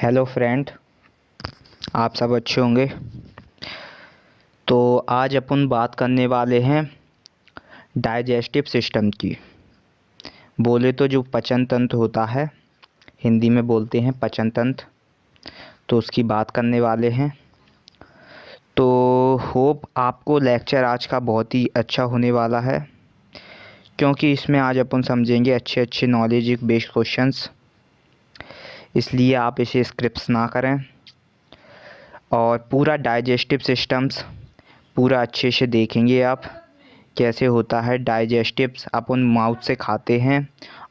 Hello friend, आप सब अच्छे होंगे। तो आज अपन बात करने वाले हैं डाइजेस्टिव सिस्टम की। बोले तो जो पाचन तंत्र होता है, हिंदी में बोलते हैं पाचन तंत्र, तो उसकी बात करने वाले हैं। तो होप आपको लेक्चर आज का बहुत ही अच्छा होने वाला है, क्योंकि इसमें आज अपन समझेंगे अच्छे अच्छे नॉलेज बेस्ड क्वेश्चंस। इसलिए आप इसे स्क्रिप्ट ना करें और पूरा डाइजेस्टिव सिस्टम्स पूरा अच्छे से देखेंगे आप कैसे होता है। डाइजेस्टिव्स अपन माउथ से खाते हैं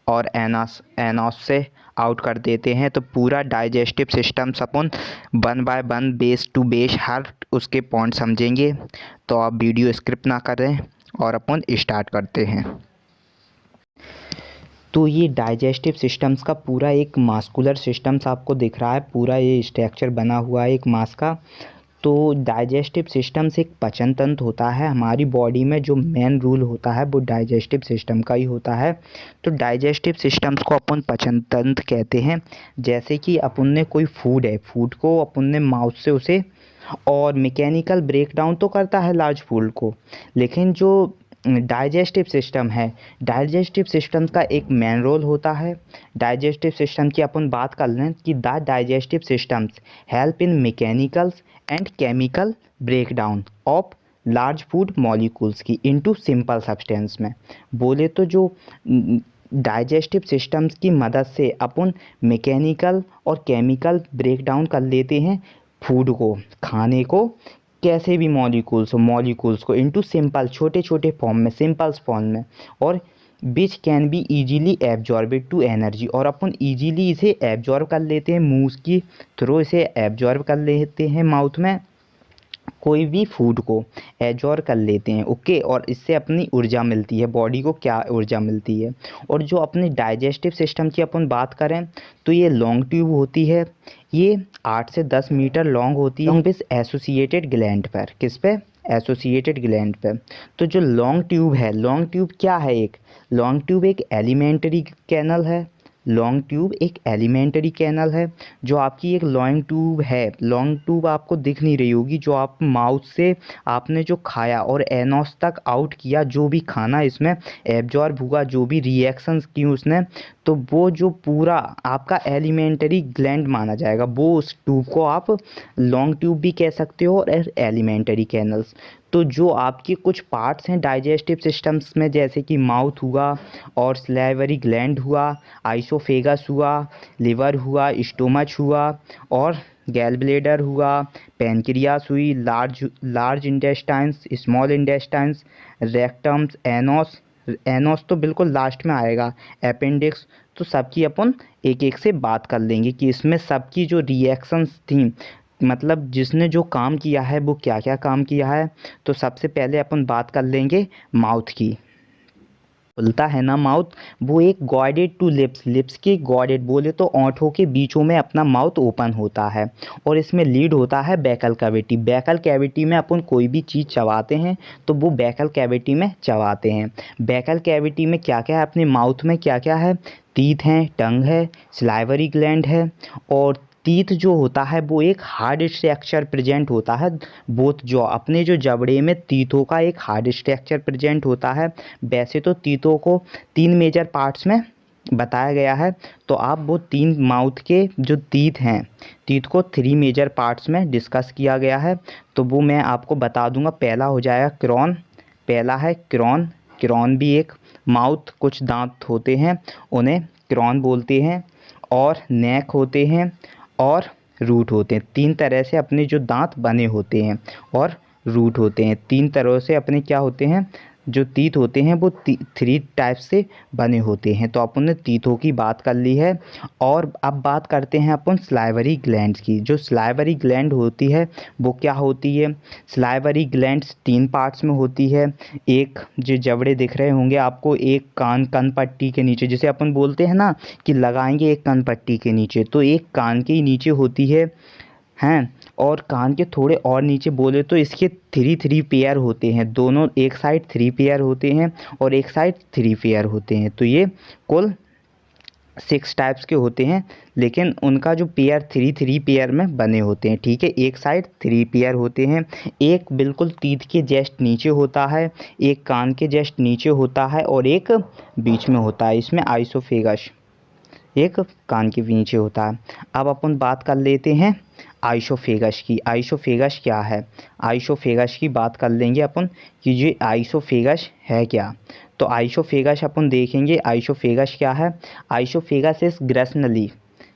और एनॉस से आउट कर देते हैं। तो पूरा डाइजेस्टिव सिस्टम्स अपन one by one base to base हर उसके पॉइंट समझेंगे। तो आप वीडियो स्किप ना करें और अपन स्टार्ट करते हैं। तो ये डाइजेस्टिव सिस्टम्स का पूरा एक मास्कुलर सिस्टम्स आपको दिख रहा है, पूरा ये स्ट्रक्चर बना हुआ है एक मांस का। तो डाइजेस्टिव सिस्टम्स एक पाचन तंत्र होता है। हमारी बॉडी में जो मेन रूल होता है वो डाइजेस्टिव सिस्टम का ही होता है। तो डाइजेस्टिव सिस्टम्स को अपन पाचन तंत्र कहते हैं। जैसे कि अपन ने कोई फूड है, फूड को अपन ने माउथ से उसे और मैकेनिकल ब्रेक डाउन तो करता है लार्ज फूड को, लेकिन जो डाइजेस्टिव सिस्टम है, डाइजेस्टिव सिस्टम का एक मेन रोल होता है। डाइजेस्टिव सिस्टम की अपन बात कर लें कि the digestive systems help in mechanicals and chemical breakdown of large food molecules की इनटू सिंपल सब्सटेंस में। बोले तो जो डाइजेस्टिव सिस्टम्स की मदद से अपन मैकेनिकल और केमिकल ब्रेकडाउन कर लेते हैं फूड को, खाने को, कैसे भी मॉलिक्यूल्स को इनटू सिंपल छोटे छोटे फॉर्म में, सिंपल्स फॉर्म में, और which can be easily absorbed to energy. और अपन ईजीली इसे एब्जॉर्ब कर लेते हैं, मुंह की थ्रू इसे एब्जॉर्ब कर लेते हैं माउथ में, कोई भी फूड को एब्जॉर्ब कर लेते हैं। ओके, और इससे अपनी ऊर्जा मिलती है, बॉडी को क्या ऊर्जा मिलती है। और जो अपनी डाइजेस्टिव सिस्टम की अपन बात करें तो ये लॉन्ग ट्यूब होती है, ये 8 से 10 मीटर लॉन्ग होती है इस एसोसिएटेड ग्लैंड पर। किस पे? एसोसिएटेड ग्लैंड पे। तो जो लॉन्ग ट्यूब है, लॉन्ग ट्यूब क्या है? एक लॉन्ग ट्यूब एक एलिमेंट्री कैनल है। लॉन्ग ट्यूब एक एलिमेंट्री कैनल है। जो आपकी एक लॉन्ग ट्यूब है, लॉन्ग ट्यूब आपको दिख नहीं रही होगी, जो आप माउथ से आपने जो खाया और एनोस तक आउट किया, जो भी खाना इसमें एब्जॉर्ब हुआ, जो भी रिएक्शंस की उसने, तो वो जो पूरा आपका एलिमेंट्री ग्लैंड माना जाएगा। वो उस ट्यूब को आप लॉन्ग ट्यूब भी कह सकते हो और एलिमेंट्री कैनल्स। तो जो आपके कुछ पार्ट्स हैं डाइजेस्टिव सिस्टम्स में, जैसे कि माउथ हुआ और सलाइवरी ग्लैंड हुआ, आइसोफेगस हुआ, लिवर हुआ, स्टोमच हुआ और गैल ब्लेडर हुआ, पैनक्रियास हुई, large intestines, small intestines, रेक्टम्स, Enos, Enos तो बिल्कुल लास्ट में आएगा, अपेंडिक्स। तो सबकी अपन एक एक से बात कर लेंगे कि इसमें सबकी जो रिएक्शंस थी, मतलब जिसने जो काम किया है वो क्या क्या काम किया है। तो सबसे पहले अपन बात कर लेंगे माउथ की। खुलता है ना माउथ, वो एक गॉडेड टू लिप्स, लिप्स की गॉडेड, बोले तो ओंठों के बीचों में अपना माउथ ओपन होता है। और इसमें लीड होता है बैकल कैविटी। बैकल कैविटी में अपन कोई भी चीज़ चबाते हैं तो वो बैकल कैविटी में चबाते हैं। बैकल कैविटी में क्या क्या है, अपने माउथ में क्या क्या है? टीथ हैं, टंग है, सलाइवरी ग्लैंड है। और टीथ जो होता है वो एक हार्ड स्ट्रक्चर प्रेजेंट होता है। बोथ जो अपने जो जबड़े में टीथों का एक हार्ड स्ट्रक्चर प्रेजेंट होता है। वैसे तो टीथों को 3 मेजर पार्ट्स में बताया गया है, तो आप वो 3 माउथ के जो टीथ हैं, टीथ को 3 मेजर पार्ट्स में डिस्कस किया गया है। तो वो मैं आपको बता दूंगा। पहला हो जाएगा क्रोन, पहला है क्रोन। क्रोन भी एक माउथ, कुछ दांत होते हैं उन्हें क्रोन बोलते हैं। और नेक होते हैं और रूट होते हैं। 3 तरह से अपने जो दांत बने होते हैं और रूट होते हैं। 3 तरह से अपने क्या होते हैं, जो टीथ होते हैं वो 3 टाइप से बने होते हैं। तो अपन ने टीथों की बात कर ली है। और अब बात करते हैं अपन सलाइवरी ग्लैंड्स की। जो सलाइवरी ग्लैंड होती है वो क्या होती है? सलाइवरी ग्लैंड्स 3 पार्ट्स में होती है। एक जो जबड़े दिख रहे होंगे आपको, एक कान पट्टी के नीचे, जिसे अपन बोलते हैं ना कि लगाएंगे एक कान पट्टी के नीचे, तो एक कान के ही नीचे होती है हैं। और कान के थोड़े और नीचे बोले तो इसके 3 पेयर होते हैं। दोनों एक साइड 3 पेयर होते हैं और एक साइड 3 पेयर होते हैं। तो ये कुल 6 टाइप्स के होते हैं, लेकिन उनका जो पेयर 3 पेयर में बने होते हैं, ठीक है। एक साइड 3 पेयर होते हैं, एक बिल्कुल तीत के जस्ट नीचे होता है, एक कान के जस्ट नीचे होता है और एक बीच में होता है। इसमें आइसोफेगस एक कान के नीचे होता है। अब अपन बात कर लेते हैं आइसोफेगस की। आइसोफेगस क्या है? आइसोफेगस की बात कर लेंगे अपन कि ये आइसोफेगस है क्या। तो आइसोफेगस अपन देखेंगे आइसोफेगस क्या है। आइसोफेगस इस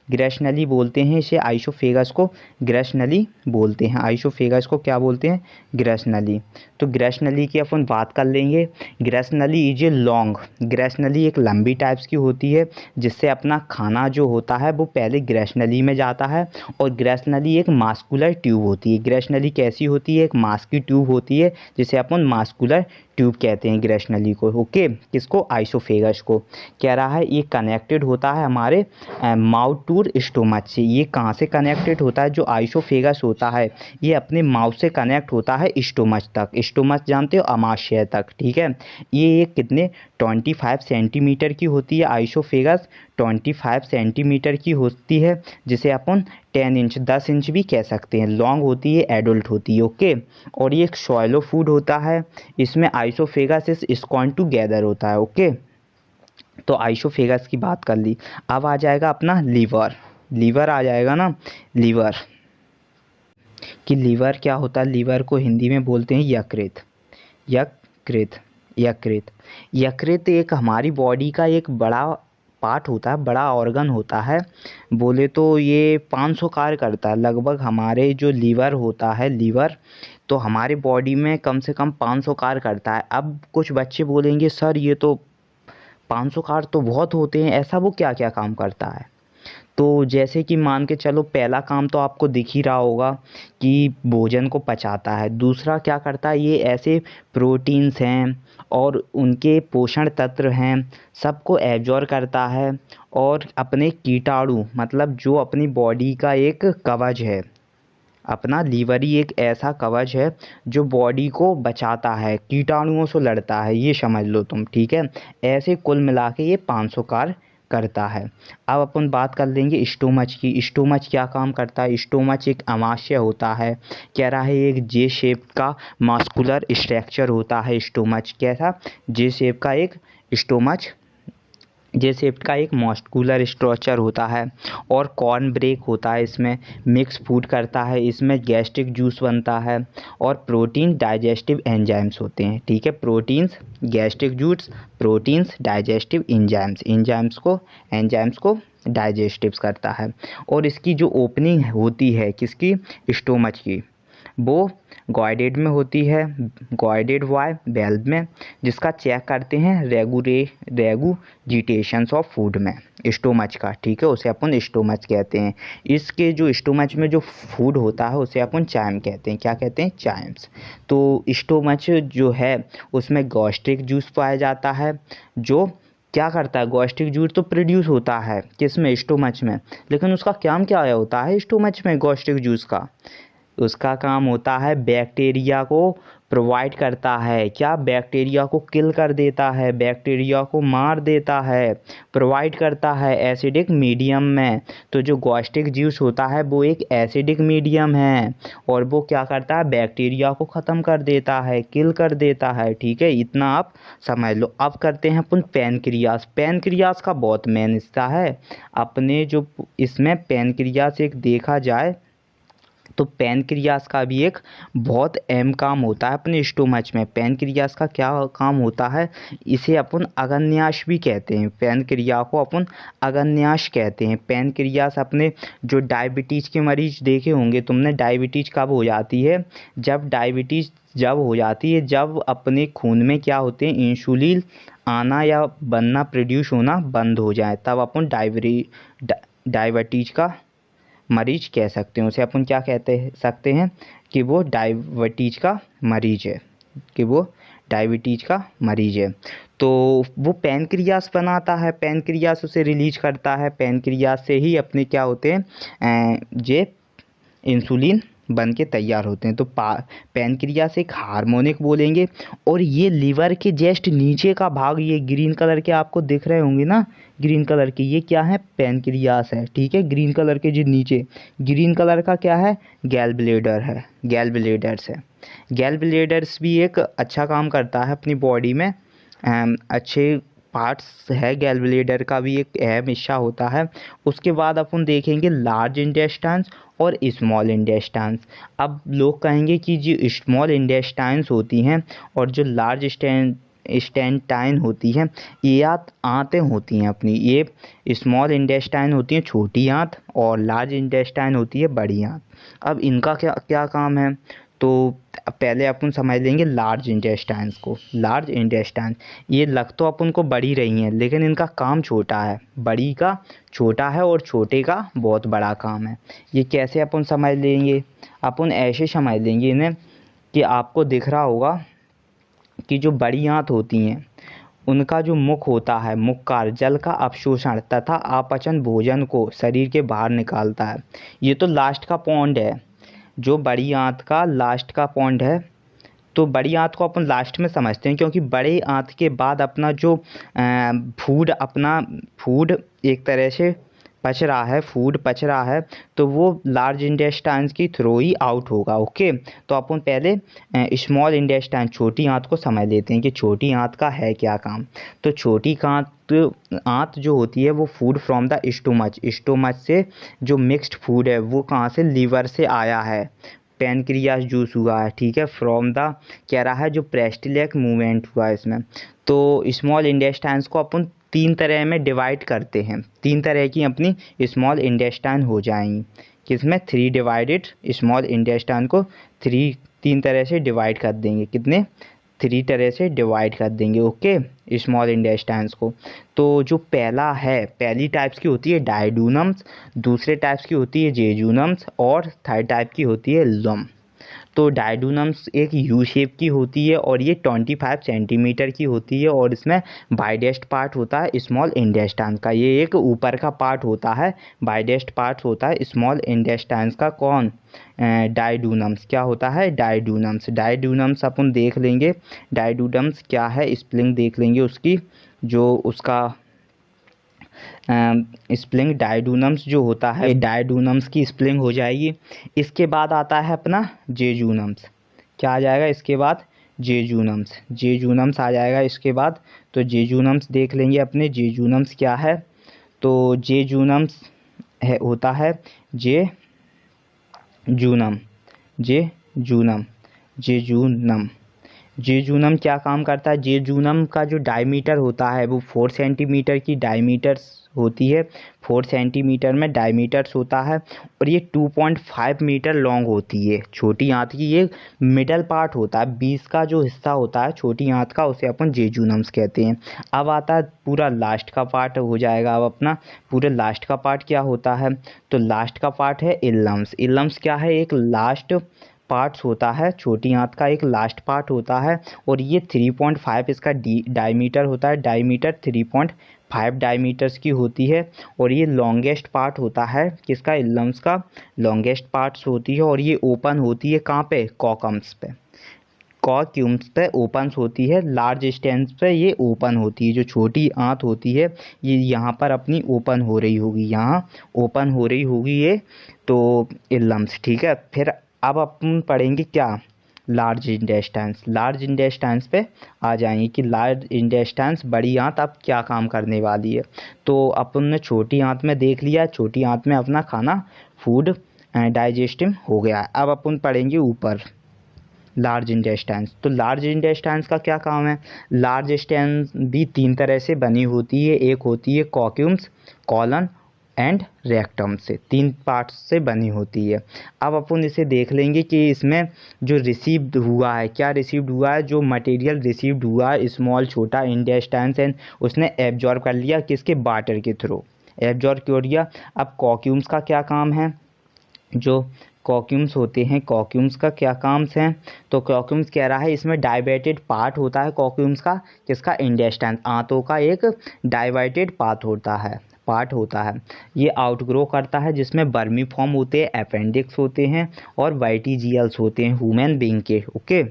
ग्रेशनली बोलते हैं इसे, आइसोफेगस को ग्रेशनली बोलते हैं। आइसोफेगस को क्या बोलते हैं? ग्रेशनली। तो ग्रेशनली की अपन बात कर लेंगे। ग्रेशनली इज ए लॉन्ग, ग्रेशनली एक लंबी टाइप्स की होती है, जिससे अपना खाना जो होता है वो पहले ग्रेशनली में जाता है। और ग्रेशनली एक मास्कुलर ट्यूब होती है। ग्रेशनली कैसी होती है? एक मास की ट्यूब होती है, जिसे अपन मास्कुलर ट्यूब कहते हैं ग्रेशनली को। ओके, किसको? आइसोफेगस को। कह रहा है ये कनेक्टेड होता है हमारे माउथ टू स्टोमच से। ये कहाँ से कनेक्टेड होता है? जो आइसोफेगस होता है ये अपने माउथ से कनेक्ट होता है स्टोमच तक। स्टोमच जानते हो? आमाशय तक, ठीक है। ये एक कितने 25 सेंटीमीटर की होती है। आइसोफेगस 25 सेंटीमीटर की होती है, जिसे अपन 10 इंच 10 इंच भी कह सकते हैं। लॉन्ग होती है, एडल्ट होती है। ओके, और ये एक शॉलो फूड होता है। इसमें आइसोफेगस इज स्क्वान टुगेदर होता है। ओके, तो आइसोफेगस की बात कर ली। अब आ जाएगा अपना लीवर आ जाएगा ना। लीवर कि लीवर क्या होता है? लीवर को हिंदी में बोलते हैं यकृत। यकृत एक हमारी बॉडी का एक बड़ा पार्ट होता है, बड़ा ऑर्गन होता है। बोले तो ये 500 कार्य करता है लगभग। हमारे जो लीवर होता है, लीवर तो हमारे बॉडी में कम से कम 500 कार्य करता है। अब कुछ बच्चे बोलेंगे सर ये तो 500 कार्य तो बहुत होते हैं, ऐसा वो क्या क्या काम करता है? तो जैसे कि मान के चलो, पहला काम तो आपको दिख ही रहा होगा कि भोजन को पचाता है। दूसरा क्या करता है? ये ऐसे प्रोटीन्स हैं और उनके पोषण तत्व हैं, सबको एब्जॉर्ब करता है। और अपने कीटाणु, मतलब जो अपनी बॉडी का एक कवच है, अपना लीवर ही एक ऐसा कवच है जो बॉडी को बचाता है, कीटाणुओं से लड़ता है, ये समझ लो तुम, ठीक है। ऐसे कुल मिला के ये 500 कार्य करता है। अब अपन बात कर लेंगे स्टोमच की। स्टोमच क्या काम करता है? स्टोमच एक अमाशय होता है। कह रहा है एक जे शेप का मास्कुलर स्ट्रक्चर होता है स्टोमच। कैसा? जे शेप का एक स्टोमच, जे शेप का एक मस्कुलर स्ट्रक्चर होता है। और कॉर्न ब्रेक होता है, इसमें मिक्स फूड करता है, इसमें गैस्ट्रिक जूस बनता है। और प्रोटीन डाइजेस्टिव एंजाइम्स होते हैं, ठीक है। Proteins, gastric juice, proteins, digestive enzymes को डाइजेस्टिव्स करता है। और इसकी जो ओपनिंग होती है किसकी? स्टोमच की, वो गॉइडेड में होती है, गॉइडेड वाल्व में, जिसका चेक करते हैं रेगुजिटेशंस ऑफ फूड में स्टोमच का, ठीक है। उसे अपन स्टोमच कहते हैं। इसके जो स्टोमच में जो फूड होता है उसे अपन चाइम कहते हैं। क्या कहते हैं? चाइम्स। तो स्टोमच जो है उसमें गैस्ट्रिक जूस पाया जाता है, जो क्या करता है? गैस्ट्रिक जूस तो प्रोड्यूस होता है किसमें? स्टोमच में। लेकिन उसका काम क्या होता है स्टोमच में गैस्ट्रिक जूस का? उसका काम होता है बैक्टीरिया को प्रोवाइड करता है। क्या? बैक्टीरिया को किल कर देता है, बैक्टीरिया को मार देता है, प्रोवाइड करता है एसिडिक मीडियम में। तो जो गैस्ट्रिक जूस होता है वो एक एसिडिक मीडियम है, और वो क्या करता है? बैक्टीरिया को ख़त्म कर देता है, किल कर देता है, ठीक है। इतना आप समझ लो। अब करते हैं अपन पैनक्रियास। पैनक्रियास का बहुत मेन हिस्सा है अपने जो, इसमें पैनक्रियास एक देखा जाए तो पैनक्रियास का भी एक बहुत अहम काम होता है अपने स्टोमच में। पैनक्रियास का क्या काम होता है? इसे अपन अग्न्याश भी कहते हैं। पैनक्रिया को अपन अग्न्याश कहते हैं। पैनक्रियास अपने जो डायबिटीज़ के मरीज देखे होंगे तुमने, डायबिटीज़ कब हो जाती है? जब हो जाती है जब अपने खून में क्या होते हैं? इंसुलिन आना या बनना, प्रोड्यूस होना बंद हो जाए, तब अपन डायबिटीज़ का मरीज कह सकते हैं। उसे अपन क्या कहते सकते हैं? कि वो डायबिटीज़ का मरीज है। तो वो पैनक्रियास बनाता है, पैनक्रियास उसे रिलीज करता है। पैनक्रियास से ही अपने क्या होते हैं? ये इंसुलिन बन के तैयार होते हैं। तो पैनक्रियास एक हार्मोनिक बोलेंगे। और ये लीवर के जस्ट नीचे का भाग, ये ग्रीन कलर के आपको दिख रहे होंगे ना, ग्रीन कलर के, ये क्या है, पैनक्रियास है। ठीक है, ग्रीन कलर के जो नीचे, ग्रीन कलर का क्या है, गैल ब्लेडर है, गैल ब्लेडर्स है। गैल ब्लेडर्स भी एक अच्छा काम करता है अपनी बॉडी में, अच्छे पार्ट्स है। गैल ब्लेडर का भी एक अहम हिस्सा होता है। उसके बाद अपन देखेंगे लार्ज इंटेस्टाइन्स और स्मॉल इंटेस्टाइन्स। अब लोग कहेंगे कि जो स्मॉल इंटेस्टाइन्स होती हैं और जो लार्ज इंटेस्टाइन होती हैं, ये आंतें होती हैं अपनी। ये स्मॉल इंटेस्टाइन होती हैं छोटी आंत, और लार्ज इंटेस्टाइन होती है बड़ी आंत। अब इनका क्या क्या काम है, तो पहले अपन समझ लेंगे लार्ज इंटेस्टाइन्स को। लार्ज इंटेस्टाइन ये लग तो अपन को बड़ी रही हैं, लेकिन इनका काम छोटा है। बड़ी का छोटा है और छोटे का बहुत बड़ा काम है। ये कैसे अपन समझ लेंगे, अपन ऐसे समझ लेंगे इन्हें कि आपको दिख रहा होगा कि जो बड़ी आंत होती हैं उनका जो मुख होता है, मुख कार्य जल का अवशोषण तथा अपचन भोजन को शरीर के बाहर निकालता है। ये तो लास्ट का पॉइंट है, जो बड़ी आंत का लास्ट का पॉइंट है। तो बड़ी आंत को अपन लास्ट में समझते हैं, क्योंकि बड़े आंत के बाद अपना जो फूड एक तरह से पच रहा है, फूड पच रहा है, तो वो लार्ज इंटेस्टाइन्स की थ्रू ही आउट होगा। ओके, तो अपन पहले स्मॉल इंटेस्टाइन छोटी आंत को समझ लेते हैं कि छोटी आंत का है क्या काम। तो छोटी आंत जो होती है वो फूड फ्रॉम द स्टोमच से जो मिक्स्ड फूड है वो कहाँ से, लीवर से आया है, पैनक्रियास जूस हुआ है। ठीक है, फ्रॉम द कह रहा है जो पेरिस्टाल्टिक मूवमेंट हुआ है इसमें। तो स्मॉल इंटेस्टाइन्स को अपन 3 तरह में डिवाइड करते हैं। 3 तरह की अपनी स्मॉल इंटेस्टाइन हो जाएंगी। किसमें, 3 डिवाइडेड, स्मॉल इंटेस्टाइन को 3 तरह से डिवाइड कर देंगे। कितने, 3 तरह से डिवाइड कर देंगे। ओके, स्मॉल इंटेस्टाइन्स को। तो जो पहला है, पहली टाइप्स की होती है डायडूनम्स, दूसरे टाइप्स की होती है जेजूनम्स, और थर्ड टाइप की होती है लम। तो डायडूनम्स एक यू शेप की होती है और ये 25 सेंटीमीटर की होती है, और इसमें बाइडेस्ट पार्ट होता है स्मॉल इंटेस्टाइन का। ये एक ऊपर का पार्ट होता है, बाइडेस्ट पार्ट होता है स्मॉल इंटेस्टाइन का। कौन, डायडूनम्स। क्या होता है, डायडूनम्स। डायडूनम्स अपन देख लेंगे, डायडूनम्स क्या है, स्पेलिंग देख लेंगे उसकी, जो उसका स्पेलिंग डायडूनम्स जो होता है, डायडूनम्स की स्पेलिंग हो जाएगी। इसके बाद आता है अपना जेजूनम्स। क्या आ जाएगा इसके बाद, जेजूनम्स। जेजूनम्स आ जाएगा इसके बाद। तो जेजूनम्स देख लेंगे अपने, जेजूनम्स क्या है। तो जेजूनम्स होता है जेजूनम, जेजूनम, जेजूनम। जेजूनम क्या काम करता है, जेजूनम का जो डायमीटर होता है वो 4 सेंटीमीटर की डायमीटर्स होती है। 4 सेंटीमीटर में डायमीटर्स होता है, और ये 2.5 मीटर लॉन्ग होती है। छोटी आंत की ये मिडल पार्ट होता है, 20 का जो हिस्सा होता है छोटी आंत का, उसे अपन जेजूनम्स कहते हैं। अब आता है पूरा लास्ट का पार्ट हो जाएगा। अब अपना पूरे लास्ट का पार्ट क्या होता है, तो लास्ट का पार्ट है इल्लम्स। इल्लम्स क्या है, एक लास्ट पार्ट्स होता है, छोटी आंत का एक लास्ट पार्ट होता है, और ये 3.5 इसका डायमीटर होता है। डायमीटर 3.5 डायमीटर्स की होती है, और ये लॉन्गेस्ट पार्ट होता है किसका, इल्लम्स का लॉन्गेस्ट पार्ट्स होती है। और ये ओपन होती है कहाँ पे, कॉकम्स पे, कॉक्यूम्स पे ओपन होती है। लार्ज स्टेम्स पे ये ओपन होती है। जो छोटी आंत होती है ये यहाँ पर अपनी ओपन हो रही होगी, यहाँ ओपन हो रही होगी ये, तो इल्लम्स। ठीक है, फिर अब अपन पढ़ेंगे क्या, लार्ज इंटेस्टाइन्स। लार्ज इंटेस्टाइन्स पे आ जाएंगे कि लार्ज इंटेस्टाइन्स बड़ी आंत अब क्या काम करने वाली है। तो अपन ने छोटी आंत में देख लिया, छोटी आंत में अपना खाना फूड डाइजेस्टिव हो गया। अब अपन पढ़ेंगे ऊपर लार्ज इंटेस्टाइन्स। तो लार्ज इंटेस्टाइन्स का क्या काम है, लार्ज इंटेस्टाइन्स भी 3 तरह से बनी होती है। एक होती है कॉक्यूम्स, कॉलन एंड रेक्टम से, 3 पार्ट्स से बनी होती है। अब अपन इसे देख लेंगे कि इसमें जो रिसीव्ड हुआ है, क्या रिसीव्ड हुआ है, जो मटेरियल रिसीव्ड हुआ है स्मॉल छोटा इंटेस्टाइन्स एंड उसने एब्जॉर्ब कर लिया किसके, वाटर के थ्रू एब्जॉर्ब कर लिया। अब कॉक्यूम्स का क्या काम है, जो कॉक्यूम्स होते हैं, कॉक्यूम्स का क्या काम है, तो कॉक्यूम्स कह रहा है इसमें डाइवेटेड पार्ट होता है कॉक्यूम्स का, किसका, इंटेस्टाइन, आंतों का एक डाइवेटेड पार्ट होता है, पार्ट होता है। ये आउटग्रो करता है जिसमें वर्मीफॉर्म होते हैं, अपेंडिक्स होते हैं और वाइटिजियल्स होते हैं ह्यूमन बीइंग के। ओके,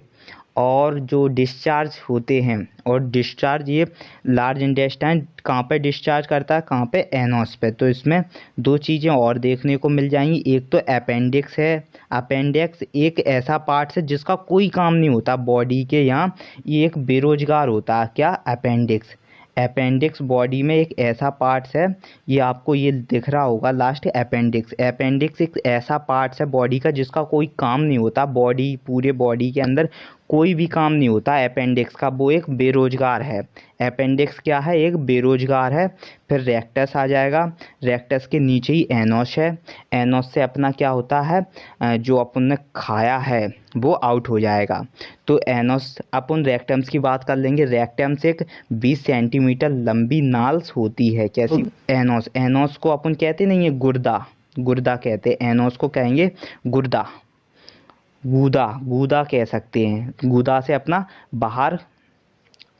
और जो डिस्चार्ज होते हैं, और डिस्चार्ज ये लार्ज इंटेस्टाइन कहाँ पे डिस्चार्ज करता है, कहाँ पे, एनोस पे। तो इसमें दो चीज़ें और देखने को मिल जाएंगी, एक तो अपेंडिक्स है। अपेंडिक्स एक ऐसा पार्ट है जिसका कोई काम नहीं होता बॉडी के यहाँ, ये एक बेरोजगार होता है। क्या, अपेंडिक्स। अपेंडिक्स बॉडी में एक ऐसा पार्ट्स है, ये आपको ये दिख रहा होगा लास्ट, अपेंडिक्स। अपेंडिक्स एक ऐसा पार्ट्स है बॉडी का जिसका कोई काम नहीं होता, बॉडी पूरे बॉडी के अंदर कोई भी काम नहीं होता अपेंडिक्स का, वो एक बेरोजगार है। अपेंडिक्स क्या है, एक बेरोजगार है। फिर रेक्टस आ जाएगा, रेक्टस के नीचे ही एनोस है। एनोस से अपना क्या होता है, जो अपन ने खाया है वो आउट हो जाएगा। तो एनोस, अपन रेक्टम्स की बात कर लेंगे। रेक्टम्स एक 20 सेंटीमीटर लंबी नाल्स होती है। कैसी, एनोस। एनोस को अपन कहते नहीं है गुर्दा, गुर्दा कहते हैं, एनोस को कहेंगे गुर्दा, गूदा, गूदा कह सकते हैं। गूदा से अपना बाहर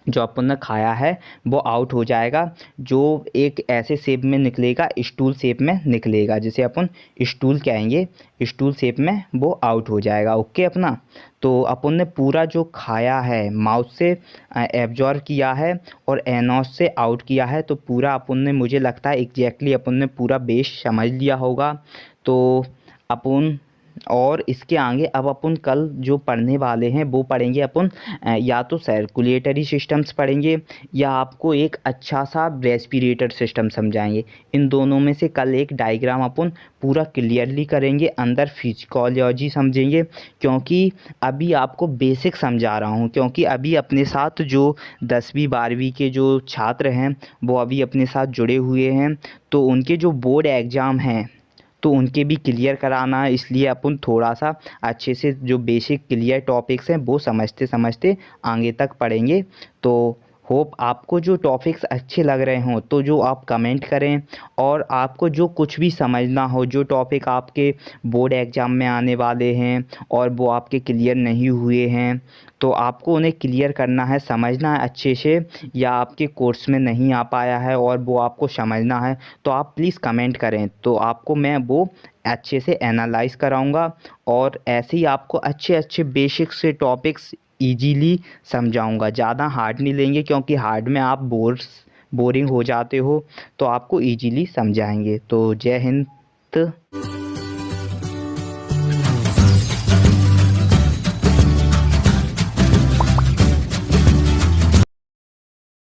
जो अपन ने खाया है वो आउट हो जाएगा, जो एक ऐसे शेप में निकलेगा, स्टूल शेप में निकलेगा, जिसे अपन स्टूल कहेंगे। स्टूल शेप में वो आउट हो जाएगा। ओके अपना, तो अपन ने पूरा जो खाया है माउथ से एब्जॉर्ब किया है और एनोस से आउट किया है, तो पूरा अपन ने, मुझे लगता है एग्जैक्टली अपन ने पूरा बेस समझ लिया होगा। तो अपन, और इसके आगे अब अपन कल जो पढ़ने वाले हैं वो पढ़ेंगे अपन, या तो सर्कुलेटरी सिस्टम्स पढ़ेंगे या आपको एक अच्छा सा रेस्पिरेटर सिस्टम समझाएंगे। इन दोनों में से कल एक डायग्राम अपन पूरा क्लियरली करेंगे, अंदर फिजियोलॉजी समझेंगे, क्योंकि अभी आपको बेसिक समझा रहा हूँ, क्योंकि अभी अपने साथ जो 10वीं 12वीं के जो छात्र हैं वो अभी अपने साथ जुड़े हुए हैं, तो उनके जो बोर्ड एग्ज़ाम हैं तो उनके भी क्लियर कराना है, इसलिए अपन थोड़ा सा अच्छे से जो बेसिक क्लियर टॉपिक्स हैं वो समझते समझते आगे तक पढ़ेंगे। तो होप आपको जो टॉपिक्स अच्छे लग रहे हों तो जो आप कमेंट करें, और आपको जो कुछ भी समझना हो, जो टॉपिक आपके बोर्ड एग्ज़ाम में आने वाले हैं और वो आपके क्लियर नहीं हुए हैं, तो आपको उन्हें क्लियर करना है, समझना है अच्छे से, या आपके कोर्स में नहीं आ पाया है और वो आपको समझना है, तो आप प्लीज़ कमेंट करें, तो आपको मैं वो अच्छे से एनालाइज कराऊंगा और ऐसे ही आपको अच्छे अच्छे बेसिक से टॉपिक्स इजीली समझाऊंगा। ज़्यादा हार्ड नहीं लेंगे, क्योंकि हार्ड में आप बोरिंग हो जाते हो, तो आपको इजीली समझाएंगे। तो जय हिंद।